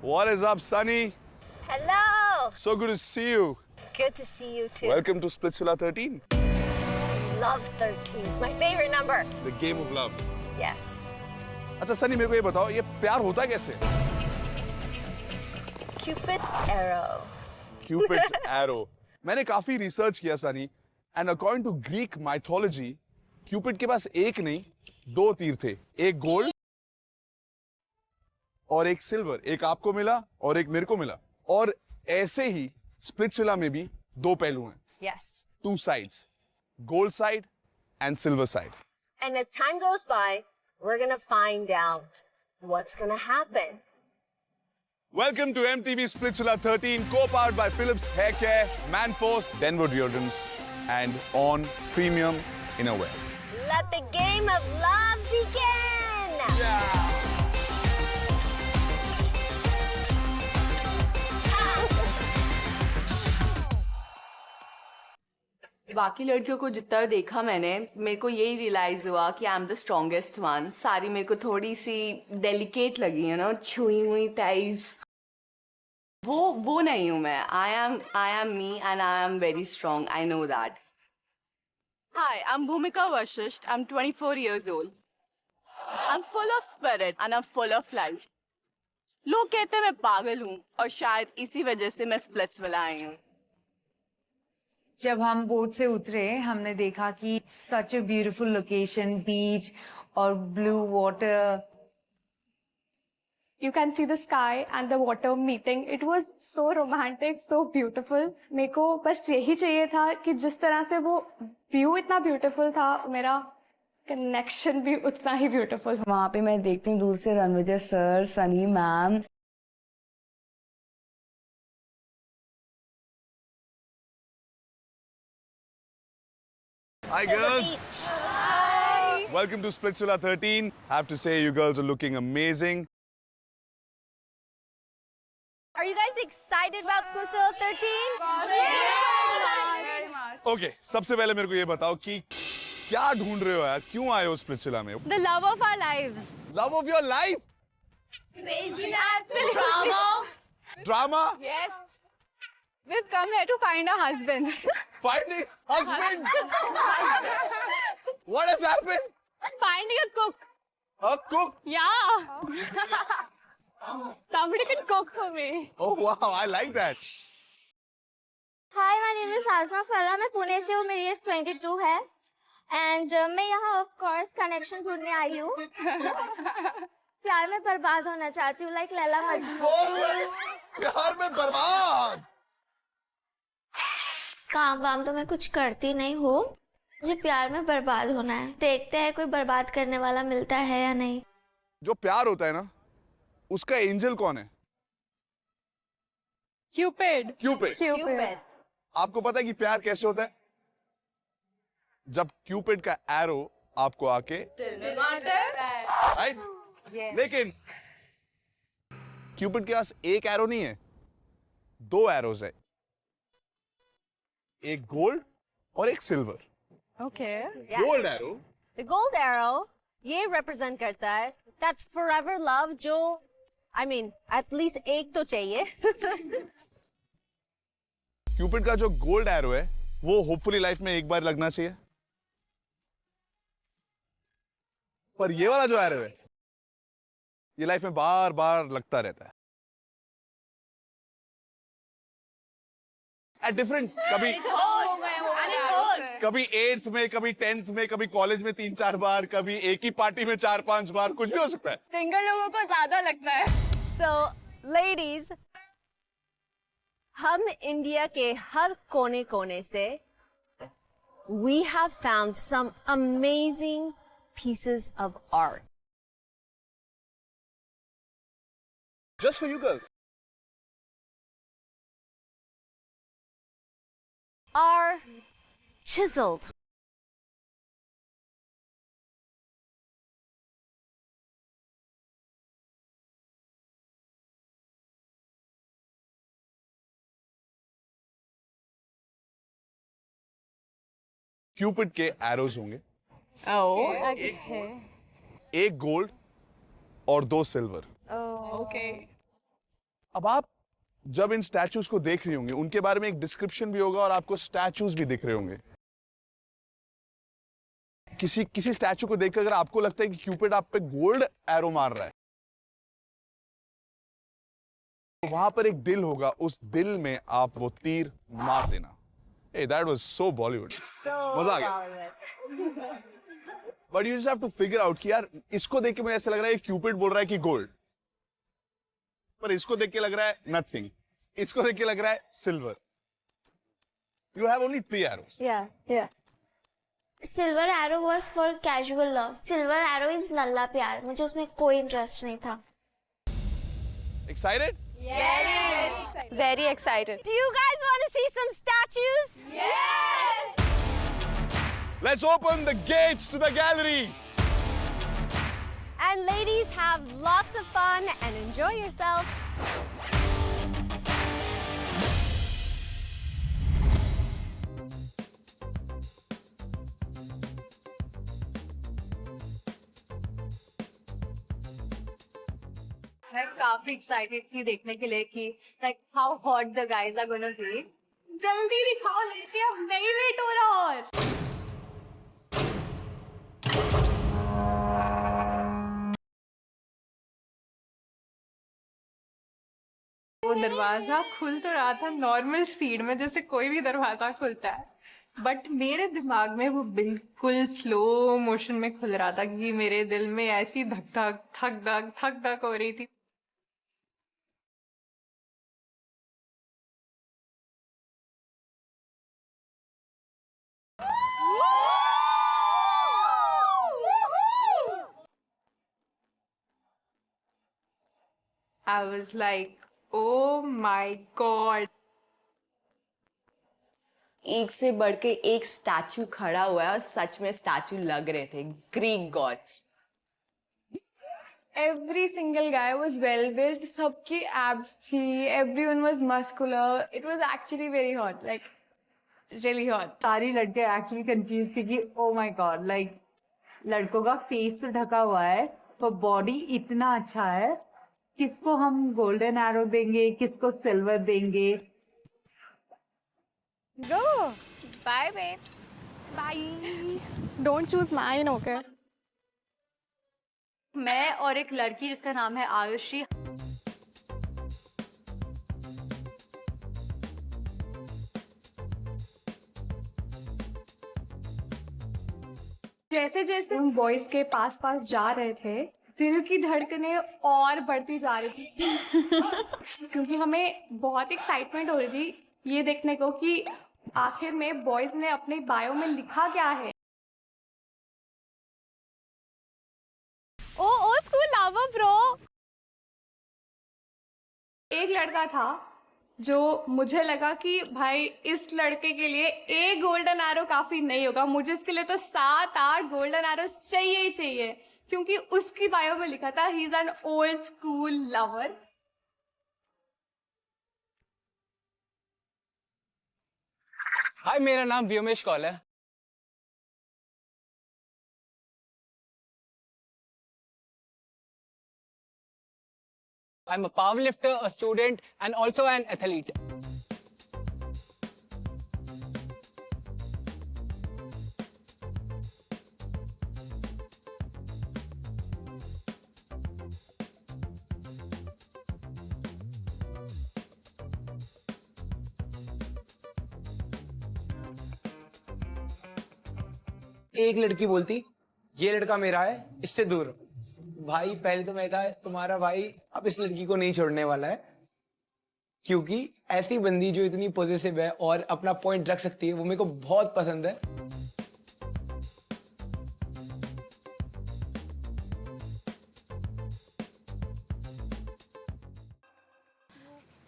What is up, Sunny? Hello. So good to see you. Good to see you too. Welcome to Splitsvilla 13. Love 13 is my favorite number. The game of love. Yes. अच्छा सनी मेरे को ये बताओ ये प्यार होता कैसे? Cupid's arrow. Cupid's arrow. मैंने काफी रिसर्च किया Sunny and according to Greek mythology, Cupid के पास एक नहीं दो तीर थे, एक गोल्ड और एक सिल्वर, एक आपको मिला और एक मेरे को मिला और ऐसे ही स्प्लिट्सविला में भी दो पहलू हैं. Yes. Two sides, gold side and silver side. And as time goes by, we're gonna find out what's gonna happen. Welcome to MTV Splitsvilla 13, co-powered by Philips Hair Care, Manforce, Denver Deodorants, and on Premium Innerwear. Let the game of love begin. बाकी लड़कियों को जितना देखा मैंने मेरे को यही realise हुआ कि I am the strongest one. सारी मेरे को थोड़ी सी डेलिकेट लगी है ना, छुई हुई टाइप्स. वो नहीं हूँ मैं. I am me and I am very strong. I know that. Hi, I am Bhumika Vashishtha. I am 24 years old. I am full of spirit and I am full of life. लोग कहते हैं मैं पागल हूँ और शायद इसी वजह से मैं स्प्लिट्सविला आई हूँ. जब हम बोट से उतरे हमने देखा कि सच ए ब्यूटीफुल लोकेशन, बीच और blue water. You can see the sky and the water meeting. It was so romantic, so beautiful. मेरे को बस यही चाहिए था कि जिस तरह से वो व्यू इतना ब्यूटीफुल था, मेरा कनेक्शन भी उतना ही ब्यूटीफुल. वहाँ पे मैं देखती हूँ दूर से Ranvijay sir, Sunny ma'am. Hi girls. Hi. Welcome to Splitsvilla 13. I have to say you girls are looking amazing. Are you guys excited about Splitsvilla 13? Yes! Okay, सबसे पहले मेरे को ये बताओ कि क्या ढूंढ रहे हो यार? क्यों आए हो स्प्लिट्सविला में? The love of our lives. Love of your life? Drama. Drama? Yes. We've come here to find a husband. Finding husband? What has happened? Finding a cook. A cook? Yeah. Somebody can cook for me. Oh wow, I like that. Hi, my name is Asma Farah. मैं पुणे से हूँ. मेरी as 22 है. And मैं यहाँ of course connection ढूंढने आई हूँ. प्यार में बर्बाद होना चाहती हूँ, like लैला मजनू. प्यार में बर्बाद. काम वाम तो मैं कुछ करती नहीं हूँ. मुझे प्यार में बर्बाद होना है. देखते हैं कोई बर्बाद करने वाला मिलता है या नहीं. जो प्यार होता है ना, उसका एंजल कौन है? Cupid. क्यूपिड. आपको पता है कि प्यार कैसे होता है? जब क्यूपिड का एरो आपको आके दिल में मारता है. राइट? लेकिन क्यूपिड के पास एक एरो नहीं है, दो एरोज है. एक गोल्ड और एक silver. Okay. Gold arrow. The gold arrow, ये represent करता है that forever love जो, I mean, at least एक तो चाहिए. क्यूपिड का जो गोल्ड एरो है वो होपफुली लाइफ में एक बार लगना चाहिए. पर ये वाला जो एरो है ये लाइफ में बार बार लगता रहता है. एट डिफरेंट, कभी 8th में, कभी 10th में, कभी कॉलेज में 3-4 बार, कभी एक ही पार्टी में 4-5 बार, कुछ भी हो सकता है. सिंगल लोगों को ज्यादा लगता है. So, ladies, हम इंडिया के हर कोने-कोने से we have found some amazing pieces of art. Just for you girls. Are chiseled. Cupid के एरोज होंगे. एक गोल्ड और 2 सिल्वर. Okay. अब आप जब इन स्टैचूज को देख रही होंगे, उनके बारे में एक डिस्क्रिप्शन भी होगा और आपको स्टैचूज भी दिख रहे होंगे। किसी स्टैचू को देखकर अगर आपको लगता है कि क्यूपिड आप पे गोल्ड एरो मार रहा है, तो वहां पर एक दिल होगा, उस दिल में आप वो तीर मार देना। Hey, that was so Bollywood. मजा आ गया। But you just have to figure out कि यार इसको देख के मुझे ऐसा लग रहा है क्यूपिड बोल रहा है कि गोल्ड, पर इसको देख के लग रहा है नथिंग, इसको देख के लग रहा है silver. You have only 3 arrows. Yeah. Silver arrow was for casual love. Silver arrow is लल्ला प्यार. मुझे उसमें कोई इंटरेस्ट नहीं था. Excited? Very excited. Do you guys want to see some statues? Yes. Let's open the gates to the gallery. And ladies, have lots of fun and enjoy yourself. मैं काफी excited थी देखने के लिए कि like how hot the guys are gonna be. जल्दी दिखाओ लड़के, अब नहीं वेट हो रहा। और वो दरवाजा खुल तो रहा था नॉर्मल स्पीड में जैसे कोई भी दरवाजा खुलता है, बट मेरे दिमाग में वो बिल्कुल स्लो मोशन में खुल रहा था कि मेरे दिल में ऐसी धक धक हो रही थी। I was like, oh my God. एक से बढ़ के एक स्टैचू खड़ा हुआ है और सच में स्टैचू लग रहे थे Greek gods. every single guy was well built. सबकी abs थी. Everyone was muscular. It was actually very hot. Like really hot. सारी लड़के एक्चुअली कंफ्यूज थी कि ओ माय गॉड, लाइक लड़कों का फेस तो ढका हुआ है पर बॉडी इतना अच्छा है, किसको हम गोल्डन एरो देंगे, किसको सिल्वर देंगे। Go. Bye, babe. Bye. Don't choose mine, okay? मैं और एक लड़की जिसका नाम है आयुषी, जैसे जैसे हम बॉयज के पास जा रहे थे, दिल की धड़कनें और बढ़ती जा रही थी क्योंकि हमें बहुत एक्साइटमेंट हो रही थी ये देखने को कि आखिर में बॉयज ने अपने बायो में लिखा क्या है। ओल्ड स्कूल लावा ब्रो। एक लड़का था जो मुझे लगा कि भाई इस लड़के के लिए एक गोल्डन एरो काफी नहीं होगा, मुझे इसके लिए तो 7-8 गोल्डन एरोस चाहिए ही चाहिए, क्योंकि उसकी बायो में लिखा था he is an old school lover. Hi, मेरा नाम व्योमेश कौल है। I'm a powerlifter, a student, and also an athlete. एक लड़की बोलती ये लड़का मेरा है, इससे दूर। भाई पहले तो मैं था तुम्हारा भाई, अब इस लड़की को नहीं छोड़ने वाला है, क्योंकि ऐसी बंदी जो इतनी पॉजिटिव है और अपना पॉइंट रख सकती है वो मेरे को बहुत पसंद है।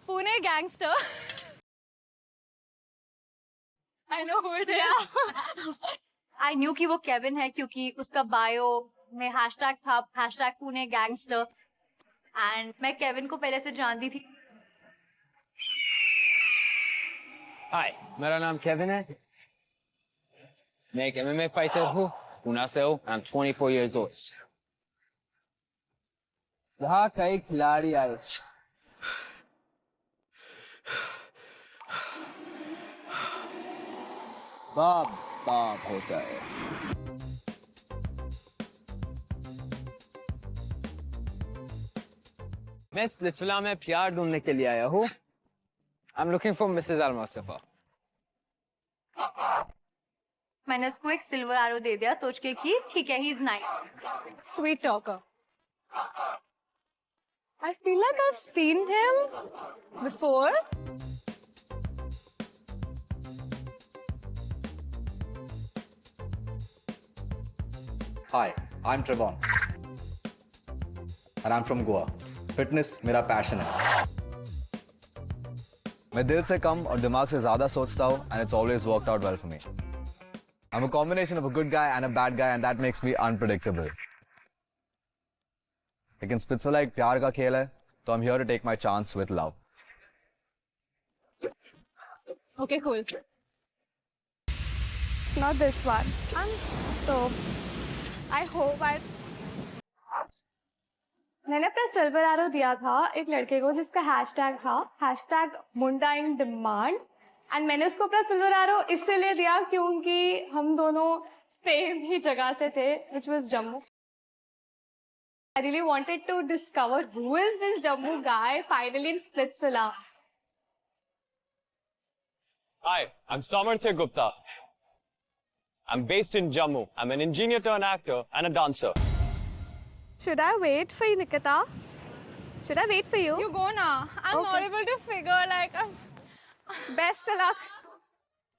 Pune gangster. I know who it is. I knew कि वो केविन है क्योंकि उसका बायो में हैशटैग था, हैशटैग पुणे गैंगस्टर, एंड मैं केविन को पहले से जानती थी। हाय, मेरा नाम केविन है। मैं एक MMA फाइटर हूँ, पुणे से हूँ। I'm 24 years old. यहाँ कई खिलाड़ी आए, बाप बाप होता है। मैं स्प्लिट्सविला में प्यार ढूंढने के लिए आया हूँ। I'm looking for Mrs. Al-Mustafa. मैंने उसको एक सिल्वर आरो दे दिया सोच के कि ठीक है, he is nice. Sweet talker. I feel like I've seen him before. Hi, I'm Trevon. And I'm from Goa. Fitness मेरा passion है। मैं दिल से कम और दिमाग से ज़्यादा सोचता हूँ and it's always worked out well for me. I'm a combination of a good guy and a bad guy and that makes me unpredictable. लेकिन स्पिट्सविला एक प्यार का खेल है, तो I'm here to take my chance with love. Okay, cool. Not this one. I hope मैंने अपना silver arrow दिया था एक लड़के को जिसका हैशटैग था मुंडा इन डिमांड, एंड मैंने उसको अपना सिल्वर एरो इसलिए दिया क्योंकि हम दोनों सेम ही जगह से थे, which was Jammu. I really wanted to discover who is this Jammu guy finally in Splitsvilla. Hi, I'm Samarthya Gupta. I'm based in Jammu. I'm an engineer turned actor and a dancer. Should I wait for you, Nikita? Should I wait for you? You go now. I'm not able to figure like. Best of luck.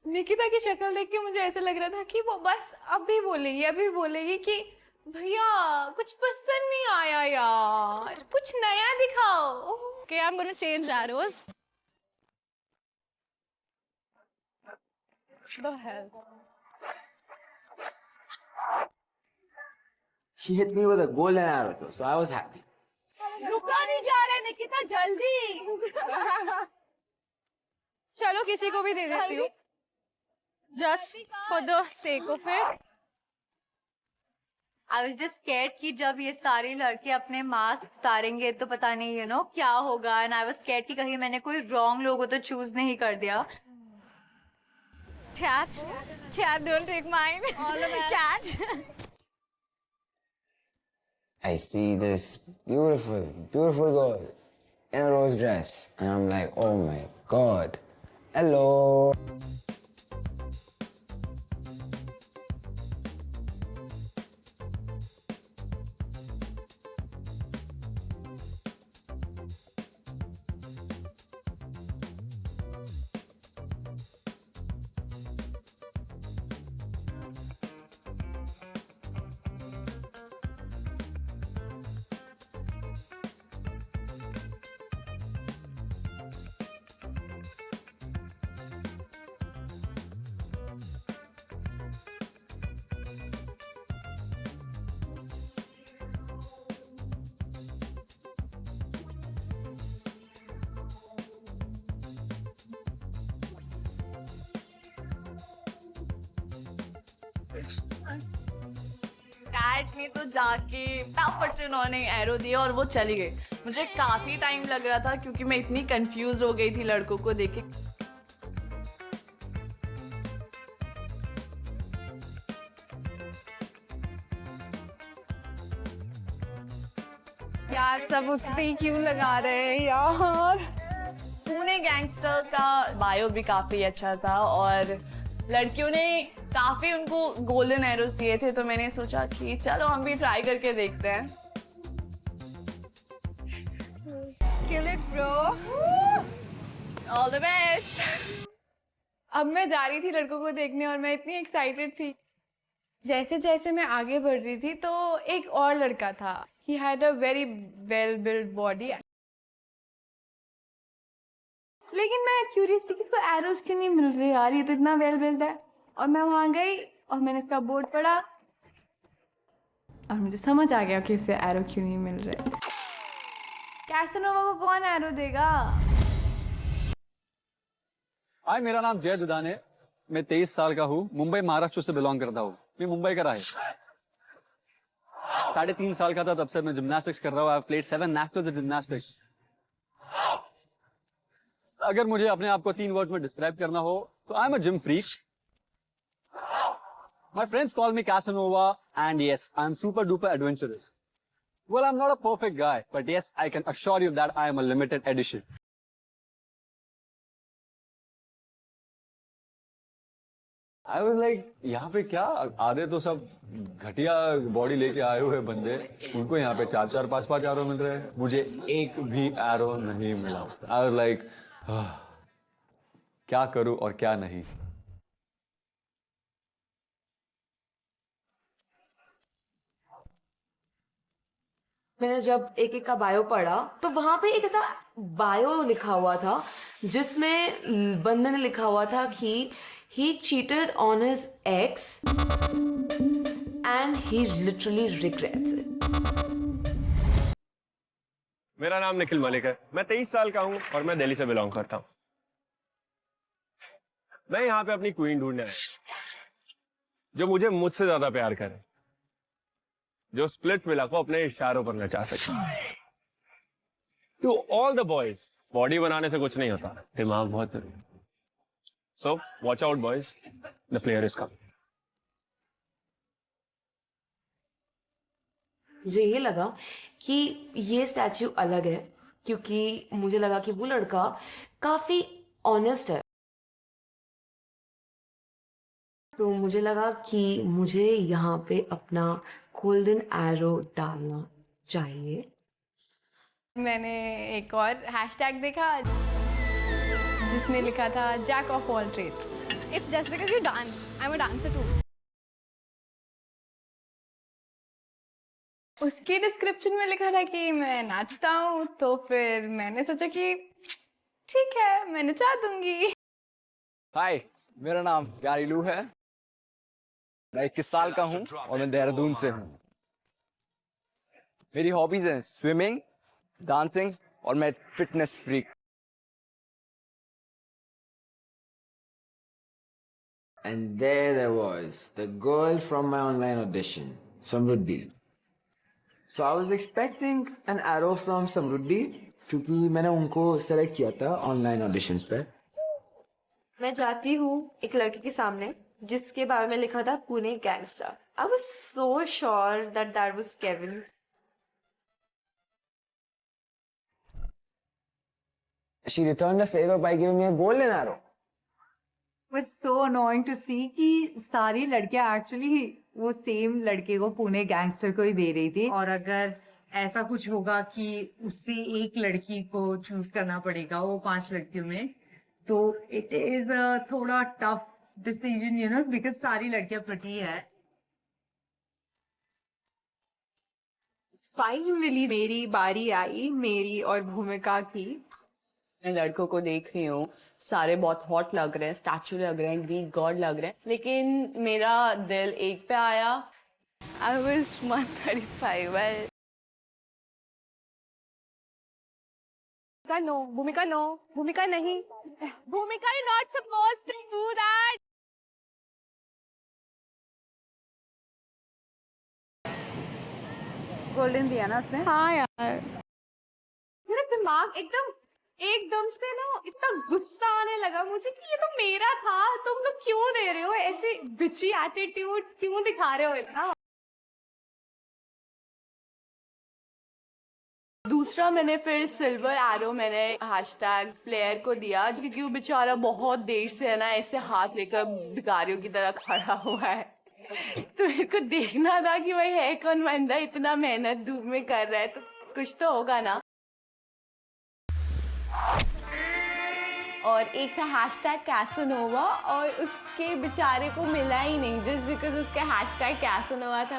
Nikita की शक्ल देख के मुझे ऐसा लग रहा था कि वो बस अभी बोलेगी कि भैया कुछ पसंद नहीं आया यार, कुछ नया दिखाओ. Okay, I'm gonna change arrows. The hell? She hit me with a golden arrow though, so I was happy. रुका नहीं जा रहा निकिता, जल्दी. चलो किसी को भी दे देती हूँ. Just for the sake of it. I was just scared कि जब ये सारे लड़के अपने मास्क उतारेंगे तो पता नहीं क्या होगा, and I was scared कि कहीं मैंने कोई wrong लोगो तो choose नहीं कर दिया. Catch, don't take mine. Catch. I see this beautiful girl in a rose dress, and I'm like, oh my god, hello. Kat ने तो जाके फटाफट से उन्होंने एरो दिया और वो चली गई. मुझे काफी टाइम लग रहा था क्योंकि मैं इतनी कंफ्यूज हो गई थी लड़कों को देख के. यार सब उस पे क्यों लगा रहे हैं यार. पुणे गैंगस्टर का बायो भी काफी अच्छा था और लड़कियों ने काफी उनको गोल्डन एरोस दिए थे, तो मैंने सोचा कि चलो हम भी ट्राई करके देखते हैं. Kill it, bro. All the best. अब मैं जा रही थी लड़कों को देखने और मैं इतनी एक्साइटेड थी. जैसे जैसे मैं आगे बढ़ रही थी तो एक और लड़का था. He had a very well built body. लेकिन मैं क्यूरियस थी कि इसको एरोस क्यों नहीं मिल रही यार, ये तो इतना वेल बिल्ड है. और मैं वहां गई और मैंने इसका बोर्ड पढ़ा और मुझे समझ आ गया कि उसे एरो क्यों नहीं मिल रहे. कैसनोवा को कौन एरो देगा. हाय, मेरा नाम जय दुदान है. मैं 23 साल का हूँ. मुंबई महाराष्ट्र से बिलोंग करता हूँ. मैं मुंबई का रहा है. 3.5 साल का था तब से मैं जिम्नास्टिक्स कर रहा हूँ. I have played 7 nationals in gymnastics. अगर मुझे अपने आप को 3 वर्ड्स में डिस्क्राइब करना हो तो आई am a gym freak. My friends call me Casanova, and yes, I'm super duper adventurous. Well, I'm not a perfect guy, but yes, I can assure you that I am a limited edition. I was like, यहाँ पे क्या आधे तो सब घटिया body लेके आए हुए बंदे, उनको यहाँ पे 4-4, 5-5 एरो मिल रहे हैं, मुझे एक भी एरो नहीं मिला। I was like, क्या करूं और क्या नहीं। मैंने जब एक एक का बायो पढ़ा तो वहां पे एक ऐसा बायो लिखा हुआ था जिसमें बंदे ने लिखा हुआ था कि he cheated on his ex and he literally regrets it. मेरा नाम निखिल मलिक है। मैं 23 साल का हूँ और मैं दिल्ली से बिलोंग करता हूँ। मैं यहाँ पे अपनी क्वीन ढूंढने आया, जो मुझे मुझसे ज्यादा प्यार करे, जो स्प्लिट विला को अपने इशारों पर नचा सके। To all the boys, body बनाने से कुछ नहीं होता, दिमाग बहुत जरूरी है। So watch out, boys. The player is coming. मुझे ये लगा कि ये स्टैच्यू अलग है क्योंकि मुझे लगा कि वो लड़का काफी ऑनेस्ट है, तो मुझे लगा कि मुझे यहाँ पे अपना गोल्डन एरो डालना चाहिए। मैंने एक और हैशटैग देखा जिसमें लिखा था Jack of all trades. It's just because you dance, I am a dancer too. उसके डिस्क्रिप्शन में लिखा था कि मैं नाचता हूँ, तो फिर मैंने सोचा कि ठीक है, मैं नचा दूंगी। हाय, मेरा नाम गारिलू है। मैं 21 साल का हूँ और मैं देहरादून से हूँ। मेरी हॉबीज हैं स्विमिंग, डांसिंग और मैं fitness freak. And there was, the girl from my online audition, Samruddhi. So I was expecting an arrow from Samruddhi क्योंकि मैंने उनको सेलेक्ट किया था ऑनलाइन ऑडिशंस पे। मैं जाती हूँ एक लड़के के सामने जिसके बारे में लिखा था Pune gangster. I was so sure that that was Kevin. She returned the favor by giving me a golden arrow. was so annoying to see कि सारी लड़कियां एक्चुअली वो सेम लड़के को पुणे गैंगस्टर को ही दे रही थी। और अगर ऐसा कुछ होगा कि उससे एक लड़की को चूज करना पड़ेगा वो 5 लड़कियों में, तो इट इज थोड़ा tough decision, you know, because सारी लड़कियां प्रिटी है। फाइनली मेरी बारी आई, मेरी और भूमिका की। मैं लड़कों को देख रही हूँ, सारे बहुत हॉट लग रहे हैं, स्टैचू लग रहे हैं, ग्रीक गॉड लग रहे हैं, लेकिन मेरा दिल एक पे आया। I was 135। No Bhumika, no Bhumika, नहीं Bhumika, you not supposed to do that. Golden दिया ना उसने। हाँ यार, मेरा दिमाग एकदम से ना इतना गुस्सा आने लगा मुझे कि ये तो मेरा था, तुम लोग क्यों दे रहे हो ऐसे बिची एटीट्यूड, क्यों दिखा रहे हो इतना। दूसरा मैंने फिर सिल्वर एरो मैंने हैशटैग प्लेयर को दिया क्योंकि वो बेचारा बहुत देर से है ना ऐसे हाथ लेकर भिखारियों की तरह खड़ा हुआ है, तो मेरे को देखना था कि भाई है कौन बंदा इतना मेहनत धूप में कर रहा है, तो कुछ तो होगा ना। और एक था हैशटैग कैसोनोवा और उसके बेचारे को मिला ही नहीं जस्ट बिकॉज उसका हैशटैग कैसोनोवा था।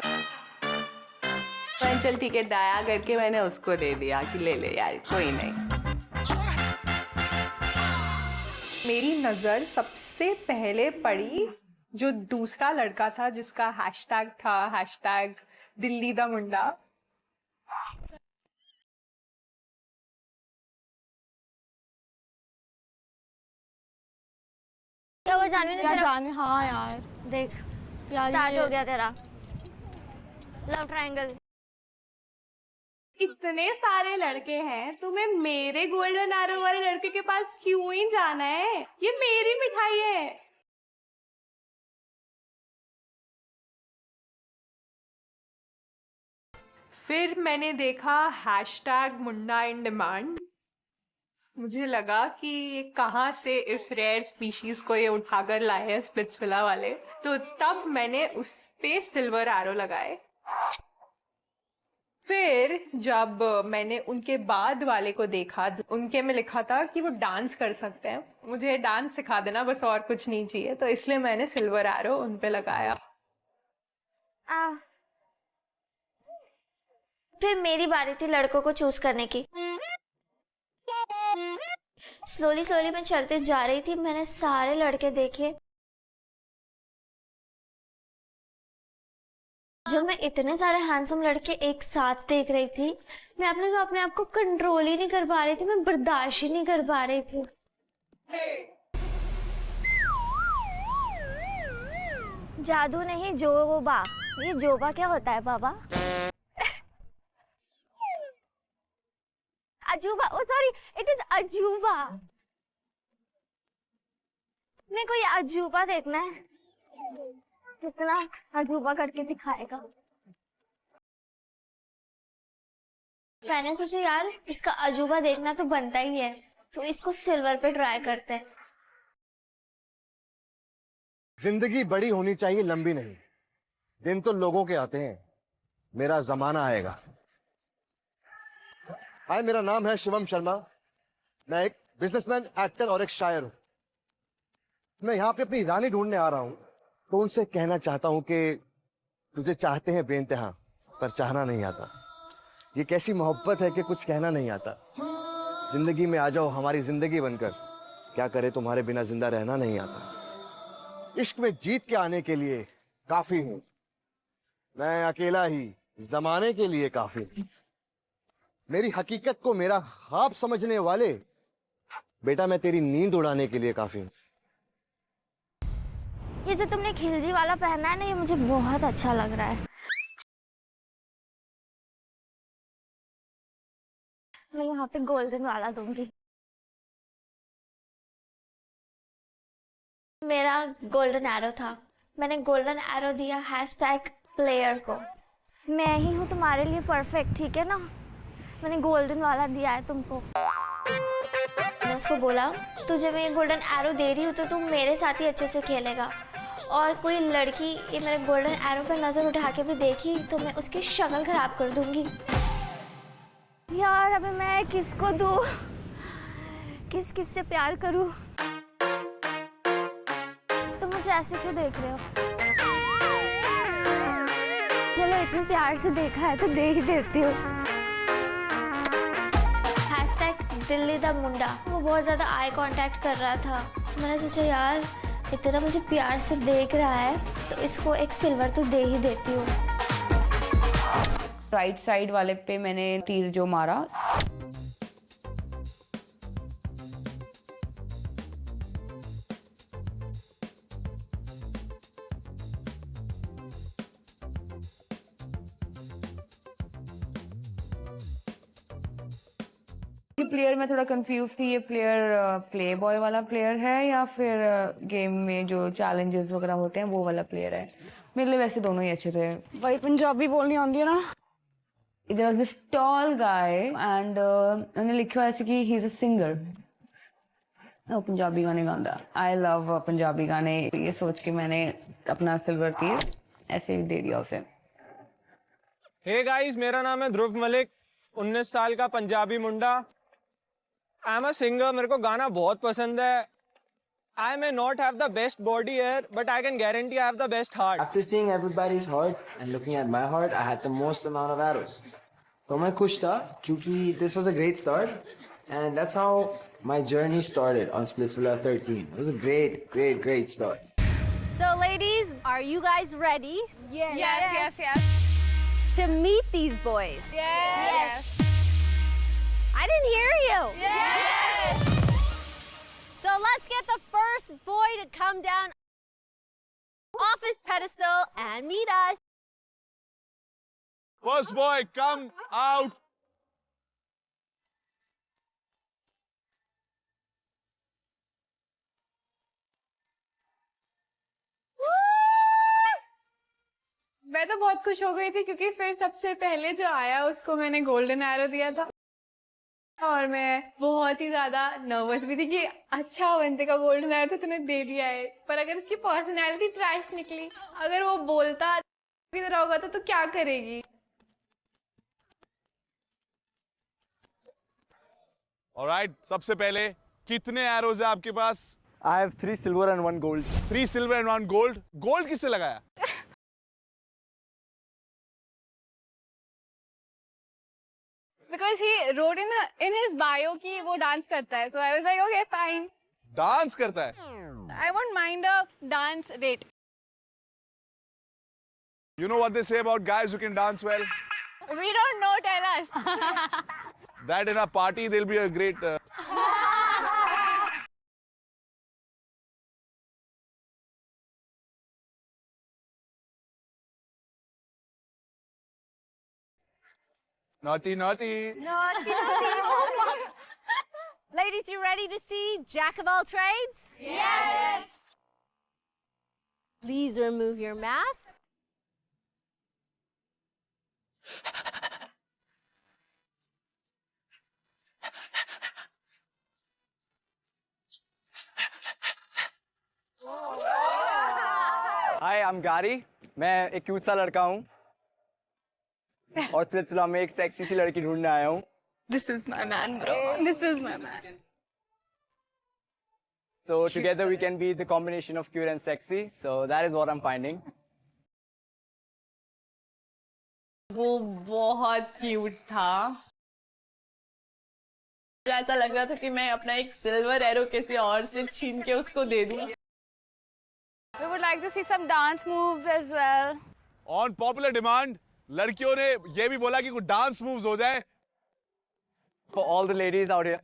चल ठीक है, दया करके मैंने उसको दे दिया कि ले ले यार, कोई नहीं। मेरी नजर सबसे पहले पड़ी जो दूसरा लड़का था जिसका हैशटैग था हैशटैग दिल्ली दा मुंडा। क्या वो जानवी ने तेरा जानवी, हाँ यार देख यार स्टार्ट हो गया तेरा लव ट्रायंगल। इतने सारे लड़के हैं, तुम्हें मेरे गोल्डन एरो वाले लड़के के पास क्यों ही जाना है? ये मेरी मिठाई है। फिर मैंने देखा हैशटैग मुंडा इन डिमांड। मुझे लगा कि ये कहाँ से इस रेयर स्पीशीज को ये उठाकर लाए हैं स्प्लिट्सविला वाले, तो तब मैंने उस पे सिल्वर एरो लगाए। फिर जब मैंने उनके बाद वाले को देखा, उनके में लिखा था कि वो डांस कर सकते हैं। मुझे डांस सिखा देना बस, और कुछ नहीं चाहिए, तो इसलिए मैंने सिल्वर एरो उन पे लगाया। फिर मेरी बारी थी लड़कों को चूज करने की। स्लोली स्लोली मैं चलते जा रही थी, मैंने सारे लड़के देखे। जब मैं इतने सारे हैंडसम लड़के एक साथ देख रही थी, मैं अपने आप को कंट्रोल ही नहीं कर पा रही थी, मैं बर्दाश्त ही नहीं कर पा रही थी। जादू नहीं जोबा। ये जोबा क्या होता है बाबा? अजूबा। ओ सॉरी, इट इज अजूबा। मेरे को ये अजूबा देखना है, कितना अजूबा करके दिखाएगा। मैंने सोचा यार इसका अजूबा देखना तो बनता ही है, तो इसको सिल्वर पे ट्राई करते हैं। जिंदगी बड़ी होनी चाहिए, लंबी नहीं। दिन तो लोगों के आते हैं, मेरा जमाना आएगा। हाय, मेरा नाम है शिवम शर्मा। मैं एक बिजनेसमैन, एक्टर और एक शायर हूं। मैं यहाँ पे अपनी रानी ढूंढने आ रहा हूँ, तो उनसे कहना चाहता हूँ कि तुझे चाहते हैं बेइंतहा, पर चाहना नहीं आता। ये कैसी मोहब्बत है कि कुछ कहना नहीं आता। जिंदगी में आ जाओ हमारी जिंदगी बनकर, क्या करे तुम्हारे बिना जिंदा रहना नहीं आता। इश्क में जीत के आने के लिए काफी हूं मैं, अकेला ही जमाने के लिए काफी हूं। मेरी हकीकत को मेरा ख्वाब समझने वाले, बेटा मैं तेरी नींद उड़ाने के लिए काफी हूं। ये जो तुमने खिलजी वाला पहना है ना, ये मुझे बहुत अच्छा लग रहा है। मैं यहाँ पे गोल्डन वाला दूंगी। मेरा गोल्डन एरो था, मैंने गोल्डन एरो दिया हैशटैग प्लेयर को। मैं ही हूँ तुम्हारे लिए परफेक्ट, ठीक है ना? मैंने गोल्डन वाला दिया है तुमको। मैं उसको बोला तुझे मैं ये गोल्डन एरो दे रही हूँ तो तुम मेरे साथ ही अच्छे से खेलेगा, और कोई लड़की ये मेरे गोल्डन एरो पर नजर उठा के भी देखी तो मैं उसकी शक्ल खराब कर दूंगी। यार अबे मैं किसको दूँ, किस से प्यार करूँ? तुम मुझे ऐसे क्यों देख रहे हो? चलो इतने प्यार से देखा है तो दे ही देती हूँ। हैशटैग दिल्ली दा मुंडा। वो बहुत ज़्यादा आई कांटेक्ट कर रहा था। मैंने सोचा यार इतना मुझे प्यार से देख रहा है तो इसको एक सिल्वर तो दे ही देती हूँ। राइट साइड वाले पे मैंने तीर जो मारा, प्लेयर में थोड़ा कंफ्यूज थी, ये प्लेयर प्ले बॉय वाला प्लेयर है या फिर गेम में जो चैलेंजेस वगैरह होते हैं वो वाला प्लेयर है। मेरे लिए वैसे दोनों ही अच्छे थे। भाई पंजाबी बोलनी आती है ना। There was this tall guy and उन्होंने लिखा ऐसे कि he is a singer। वो पंजाबी गाने गाता। I love पंजाबी गाने। ये सोच के मैंने अपना सिल्वर तीर ऐसे ही दे दिया उसे। Hey guys, मेरा नाम है ध्रुव मलिक, 19 साल का पंजाबी मुंडा। आई एम अ सिंगर, मेरे को गाना बहुत पसंद है। I may not have the best body here, but I can guarantee I have the best heart. After seeing everybody's heart and looking at my heart, I had the most amount of arrows. तो मैं खुश था क्योंकि this was a great start, and that's how my journey started on Splitsvilla 13. It was a great start. So ladies, are you guys ready? Yes. To meet these boys? Yes. I didn't hear you. Yes. So let's get the first boy to come down off his pedestal and meet us. First boy, come out. मैं तो बहुत खुश हो गई थी क्योंकि फिर सबसे पहले जो आया उसको मैंने गोल्डन एरो दिया था और मैं बहुत ही ज्यादा नर्वस भी थी कि अच्छा वंते का गोल्डन एरो तो तूने दे दिया है, पर अगर उसकी पर्सनैलिटी ट्रैश निकली, अगर वो बोलता की तरह होगा तो क्या करेगी? ऑलराइट, सबसे पहले कितने एरोज है आपके पास? I have 3 silver and 1 gold. 3 silver and 1 gold. Gold किससे लगाया? Because he wrote in his bio कि वो डांस करता है, so I was like okay fine. Dance करता है? I won't mind a dance rate. You know what they say about guys who can dance well? We don't know, tell us. That in a party they'll be a great. Naughty, naughty. Naughty, naughty. Ladies, you ready to see Jack of all trades? Yes. Please remove your mask. Hi, I'm Gary. मैं एक cute सा लड़का हूँ और सिलसिला में एक sexy सी लड़की ढूंढने आया हूँ. This is my man, bro. This is my man. So together we can be the combination of cute and sexy. So that is what I'm finding. वो बहुत क्यूट था. ऐसा लग रहा था कि मैं अपना एक सिल्वर एरो किसी और से छीन के उसको दे दूं. We would like to see some dance moves as well. On popular demand, लड़कियों ने ये भी बोला कि कुछ डांस मूव्स हो जाए. For all the ladies out here.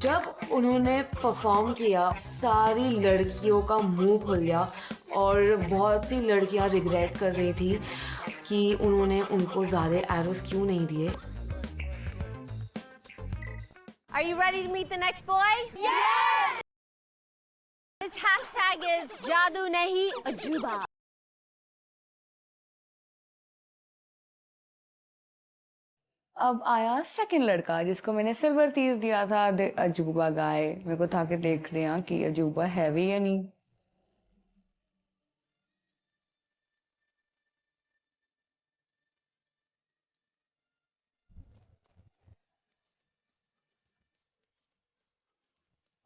जब उन्होंने परफॉर्म किया सारी लड़कियों का मुंह खुल गया और बहुत सी लड़कियां रिग्रेट कर रही थी कि उन्होंने उनको ज़्यादा एरोस क्यों नहीं दिए. Are you ready to meet the next boy? Yes. His hashtag is Jadoo Nahi Ajuba. अब आया सेकंड लड़का जिसको मैंने सिल्वर तीर दिया था. अजूबा गाय. मेरे को था कि देख लिया कि अजूबा है भी या नहीं.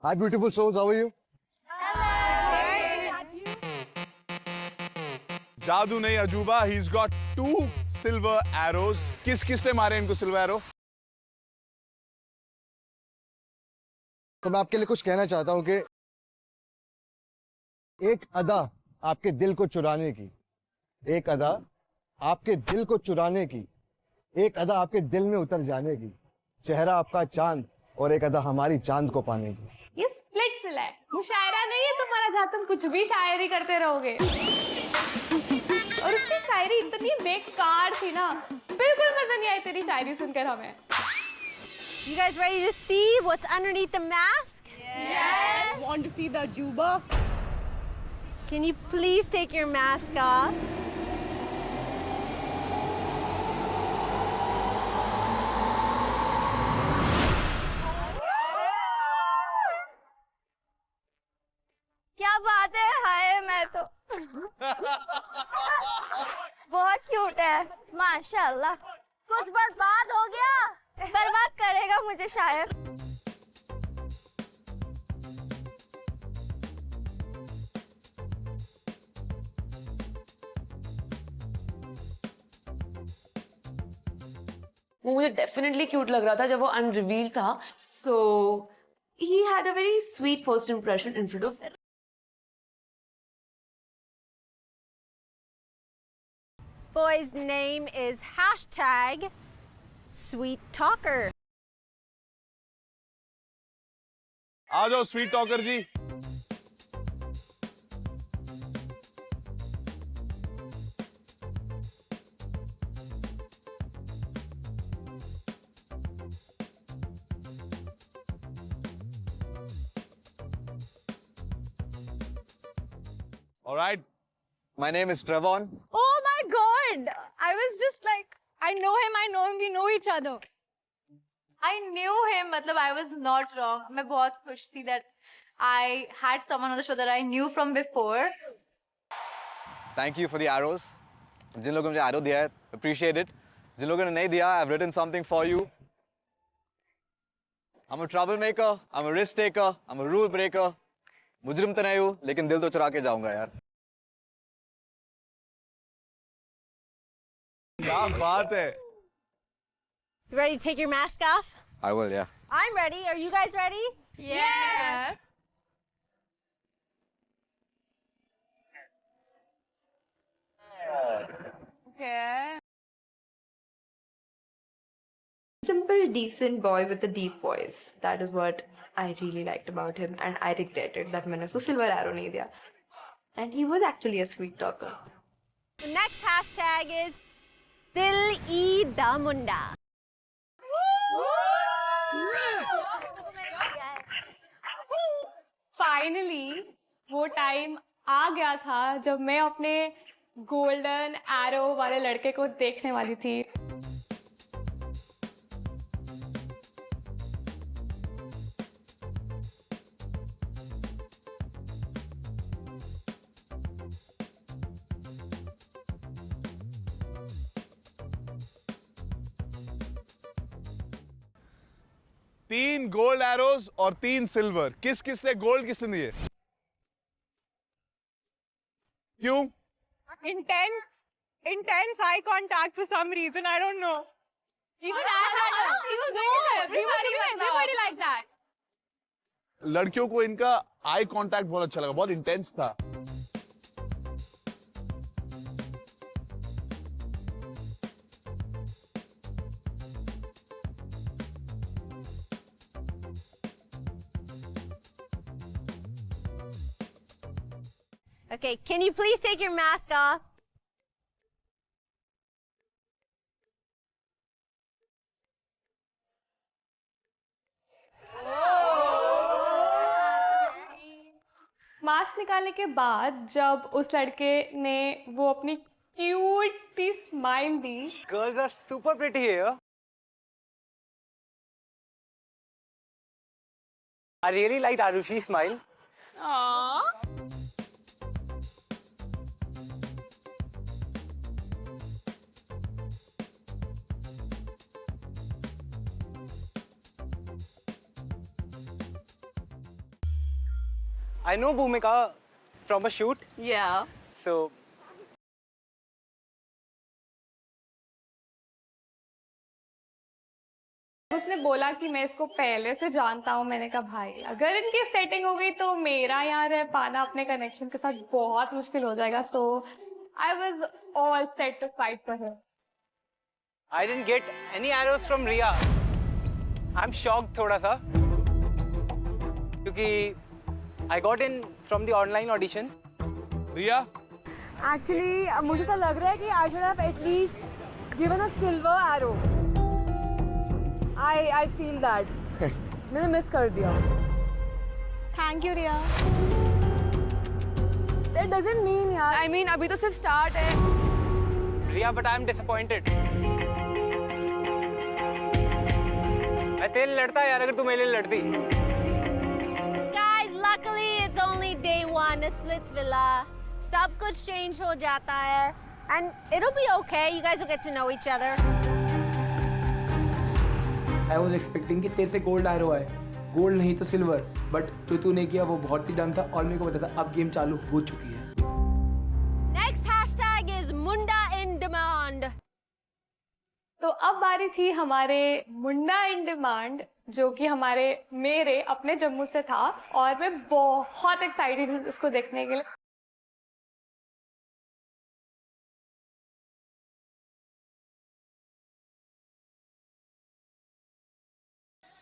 Hi, beautiful souls. How are you? जादू नहीं अजूबा. He's got 2 silver arrows. किसने मारे इनको सिल्वर एरो? तो मैं आपके लिए कुछ कहना चाहता हूं कि एक अदा आपके दिल को चुराने की, एक अदा आपके दिल को चुराने की, एक अदा आपके दिल में उतर जाने की, चेहरा आपका चांद और एक अदा हमारी चांद को पाने की. ये स्प्लिट सिल है, मुशायरा नहीं है तुम्हारा जहाँ तुम कुछ भी शायरी करते रहोगे. और उसकी शायरी इतनी बेकार थी ना, बिल्कुल मजा नहीं आई तेरी शायरी सुनकर हमें. You guys ready to see what's underneath the mask? Yes. Want to see the Juba? Can you please take your mask off? क्या बात है, हाय मैं तो बहुत क्यूट है माशाल्लाह. कुछ बर्बाद हो गया, बर्बाद करेगा मुझे शायद. वो मुझे डेफिनेटली क्यूट लग रहा था जब वो अनरिवील था. So he had a very sweet first impression in front of. Boy's name is hashtag Sweet Talker. आ जाओ sweet talker ji. All right. My name is Trevon. Oh my God! I was just like, I know him, we know each other. I knew him. मतलब I was not wrong. मैं बहुत खुश थी that I had someone on the show that I knew from before. Thank you for the arrows. जिन लोगों ने मुझे arrow दिया है, appreciate it. जिन लोगों ने नहीं दिया, I've written something for you. I'm a troublemaker, I'm a risk taker, I'm a rule breaker. मुजरिम तो नहीं हूँ, लेकिन दिल तो चुरा के जाऊंगा यार. क्या बात है? You ready to take your mask off? I will, yeah. I'm ready. Are you guys ready? Yeah. Okay. Simple, decent boy with a deep voice. That is what I really liked about him, and I regretted that मैंने उसको silver arrow नहीं दिया. And he was actually a sweet talker. The next hashtag is Dil-e-da-munda. Finally वो time आ गया था जब मैं अपने गोल्डन एरो वाले लड़के को देखने वाली थी. तीन गोल्ड एरोज और 3 सिल्वर. किस किसने गोल्ड, किसने दिए? क्यों? Intense eye contact for some reason. I don't know. Even I had everybody like that. लड़कियों को इनका आई कांटेक्ट बहुत अच्छा लगा, बहुत इंटेंस था. Okay, can you please take your mask off? Mask निकालने के बाद जब उस लड़के ने वो अपनी क्यूट सी स्माइल दी. Girls are super pretty here. I really liked Arushi's smile. Aww. I know Bhumika from a shoot. Yeah. So उसने बोला कि मैं इसको पहले से जानता हूँ. मैंने कहा भाई अगर इनकी सेटिंग हो गई तो मेरा यहाँ रह पाना अपने कनेक्शन के साथ बहुत मुश्किल हो जाएगा. So I was all set to fight for him. I didn't get any arrows from Riya. I'm shocked थोड़ा सा क्योंकि I got in from the online audition. Riya? Actually मुझे तो लग रहा है कि I should have at least given a silver arrow. I feel that. मैंने मिस कर दिया. Thank you Riya. That doesn't mean यार. I mean अभी तो सिर्फ start है. Riya, but I'm disappointed. मैं तेरे लिए लड़ता यार अगर तू मेरे लिए लड़ती. Guys, luckily it's only day 1 of Splitsvilla. सब कुछ change हो जाता है. And it'll be okay. You guys will get to know each other. I was expecting कि तेरे से गोल्ड एरो आए, गोल्ड नहीं तो सिल्वर, बट जो तूने किया वो बहुत ही डन था और मेरे को पता था अब गेम चालू हो चुकी है. Next hashtag is Munda in Demand. तो अब बारी थी हमारे मुंडा इन डिमांड जो कि मेरे अपने जम्मू से था और मैं बहुत एक्साइटेड हूँ इसको देखने के लिए.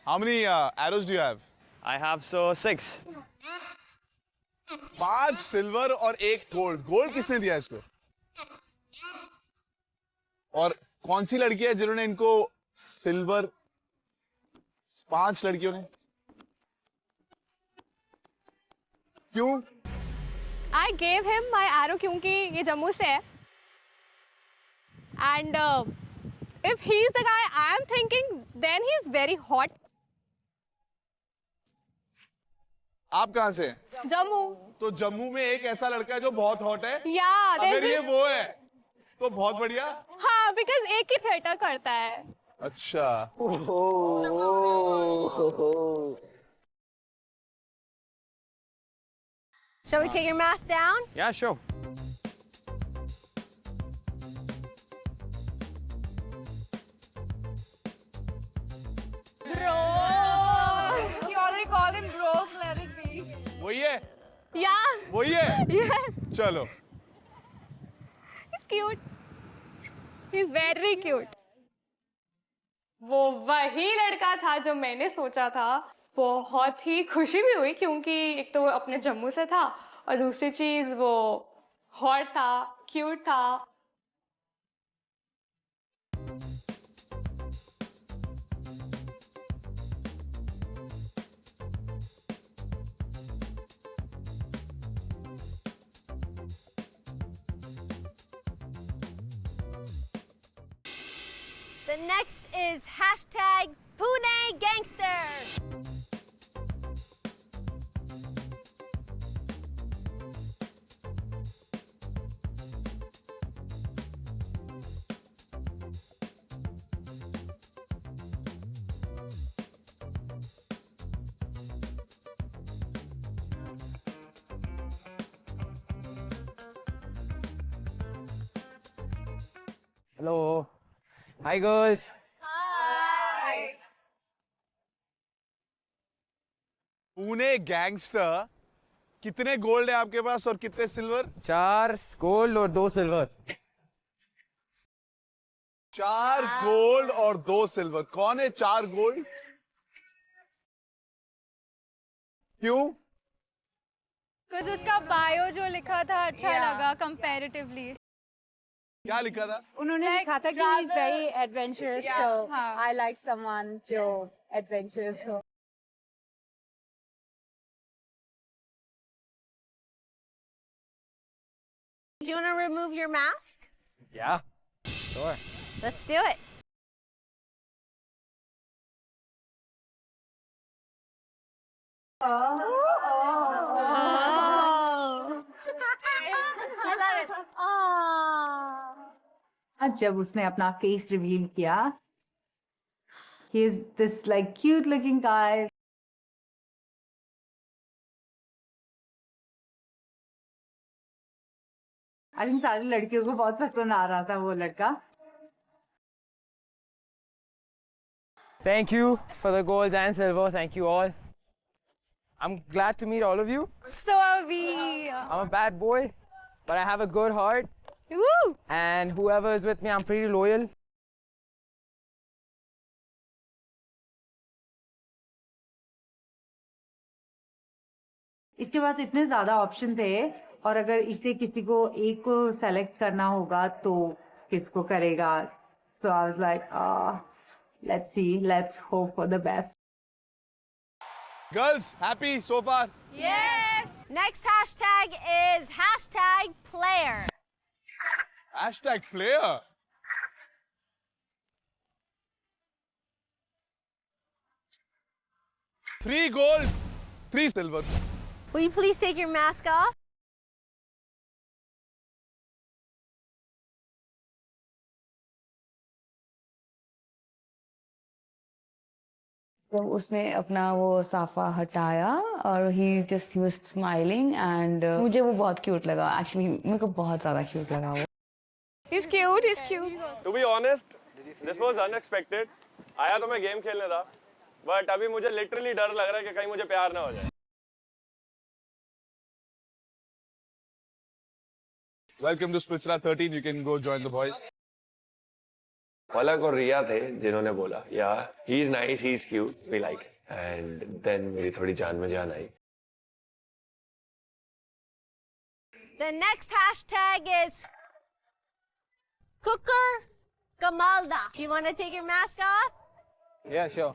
How many arrows do you have? I have 6. 5 silver और 1 गोल्ड. गोल्ड किसने दिया इसको? और कौन सी लड़की है जिन्होंने इनको सिल्वर? 5 लड़कियों ने. क्यों? I gave him my arrow क्योंकि ये जम्मू से है. And if he's the guy I am thinking, then he's very hot. आप कहाँ से? जम्मू. तो जम्मू में एक ऐसा लड़का है जो बहुत हॉट है. Yeah. अगर ये वो है तो बहुत बढ़िया. हाँ, because एक ही थिएटर करता है. अच्छा. Shall we take your mask down? Yeah, sure. Bro. He already called him bro. Let it be. वही है. Yeah. वही है. Yes. चलो. He's cute. He's very cute. वो वही लड़का था जो मैंने सोचा था. बहुत ही खुशी भी हुई क्योंकि एक तो वो अपने जम्मू से था और दूसरी चीज वो हॉट था, क्यूट था. The next is hashtag Pune Gangster. Hello. Hi, girls. Pune gangster. कितने गोल्ड है आपके पास और कितने सिल्वर? 4 गोल्ड और 2 सिल्वर. 4 गोल्ड और 2 सिल्वर. कौन है 4 गोल्ड? क्यों? Because उसका बायो जो लिखा था अच्छा लगा comparatively. क्या लिखा था? उन्होंने लिखा था कि he is very adventurous, so I like someone जो adventurous हो. Do you want to remove your mask? Yeah, sure. Let's do it. जब उसने अपना फेस रिवील किया, he is this like cute looking guy. I think सारी लड़कियों को बहुत पसंद आ रहा था वो लड़का. Thank you for the golds and silver. Thank you all. I'm glad to meet all of you. So are we. I'm a bad boy, but I have a good heart. Woo! And whoever is with me, I'm pretty loyal. इसके पास इतने ज्यादा option थे और अगर इसे किसी को एक को सेलेक्ट करना होगा तो किसको करेगा? So I was like, let's see, let's hope for the best. Girls, happy so far? Yes. Next hashtag is hashtag player. Hashtag player. Three gold, 3 silver. Will you please take your mask off? तो उसने अपना वो साफा हटाया और he was smiling and मुझे वो बहुत क्यूट लगा. एक्चुअली मेरे को बहुत ज्यादा क्यूट लगा वो. He's cute, he's cute. To be honest, this was unexpected. आया तो मैं गेम खेलने था, but अभी मुझे literally डर लग रहा है कि कहीं मुझे प्यार ना हो जाए. Welcome to Splitsvilla 13. You can go join the boys. पलक और रिया थे जिन्होंने बोला, yeah, he's nice, he's cute, we like it. And then मेरी थोड़ी जान में जान आई. The next hashtag is Cooker Gamalda. Do you want to take your mask off? Yeah, sure.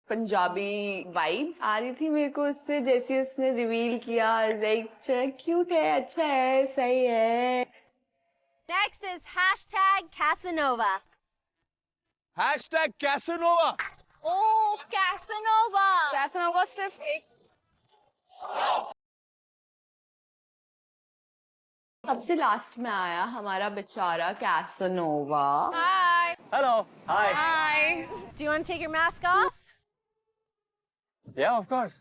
Punjabi vibes आ रही थी मेरे को उससे, जैसे उसने रिवील किया लाइक क्यूट है, अच्छा है, सही है। Next is hashtag Casanova. Hashtag Casanova. Oh Casanova. Casanova सिर्फ एक सबसे लास्ट में आया हमारा बेचारा Casanova. Hi. Hello. Hi. Hi. Do you want to take your mask off? Yeah, of course.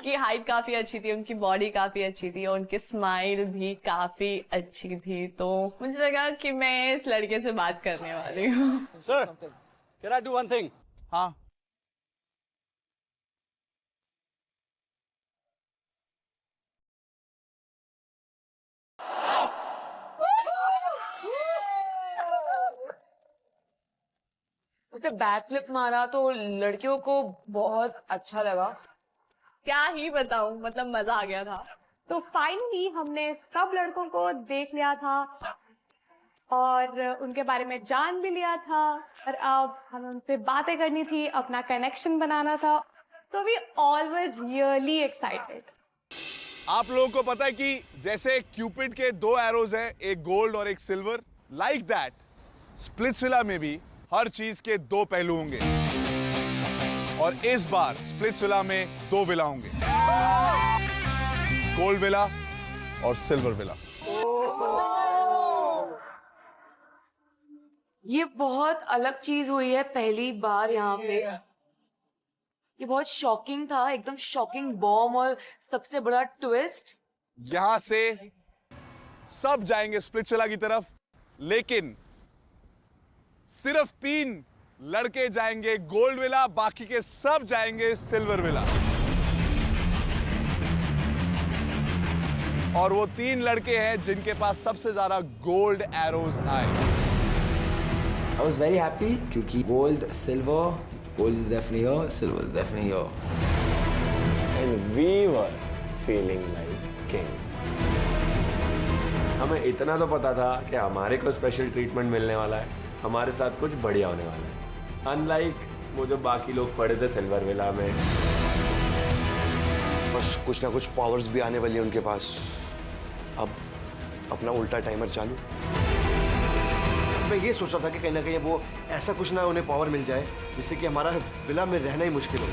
की हाइट काफी अच्छी थी, उनकी बॉडी काफी अच्छी थी और उनकी स्माइल भी काफी अच्छी थी, तो मुझे लगा कि मैं इस लड़के से बात करने वाली हूँ। Sir, can I do one thing? हाँ। उसने बैक फ्लिप मारा तो लड़कियों को बहुत अच्छा लगा, क्या ही बताऊं, मतलब मजा आ गया था। तो फाइनली हमने सब लड़कों को देख लिया था और उनके बारे में जान भी लिया था, और अब हमें उनसे बातें करनी थी, अपना कनेक्शन बनाना था। So we all were really excited. आप लोगों को पता है कि जैसे क्यूपिड के 2 एरोज हैं, एक गोल्ड और एक सिल्वर, लाइक दैट स्प्लिट्सविला में भी हर चीज के 2 पहलू होंगे, और इस बार स्प्लिट्सविला में 2 विला होंगे, गोल्ड विला और सिल्वर विला। ये बहुत अलग चीज हुई है पहली बार यहाँ पे, ये बहुत शॉकिंग था, एकदम शॉकिंग बॉम्ब और सबसे बड़ा ट्विस्ट। यहां से सब जाएंगे स्प्लिट्सविला की तरफ, लेकिन सिर्फ 3 लड़के जाएंगे गोल्ड विला, बाकी के सब जाएंगे सिल्वर विला। और वो 3 लड़के हैं जिनके पास सबसे ज्यादा गोल्ड एरोज आए। I was very happy क्योंकि gold, silver, gold is definitely here, silver is definitely here. And we were feeling like kings. हमें इतना तो पता था कि हमारे को स्पेशल ट्रीटमेंट मिलने वाला है, हमारे साथ कुछ बढ़िया होने वाला है, अनलाइक वो जो बाकी लोग पड़े थे सिल्वर विला में। बस कुछ ना कुछ पावर्स भी आने वाली है उनके पास। अब अपना उल्टा टाइमर चालू। मैं ये सोच रहा था कि कहीं ना कहीं वो ऐसा कुछ ना उन्हें पावर मिल जाए जिससे कि हमारा विला में रहना ही मुश्किल हो।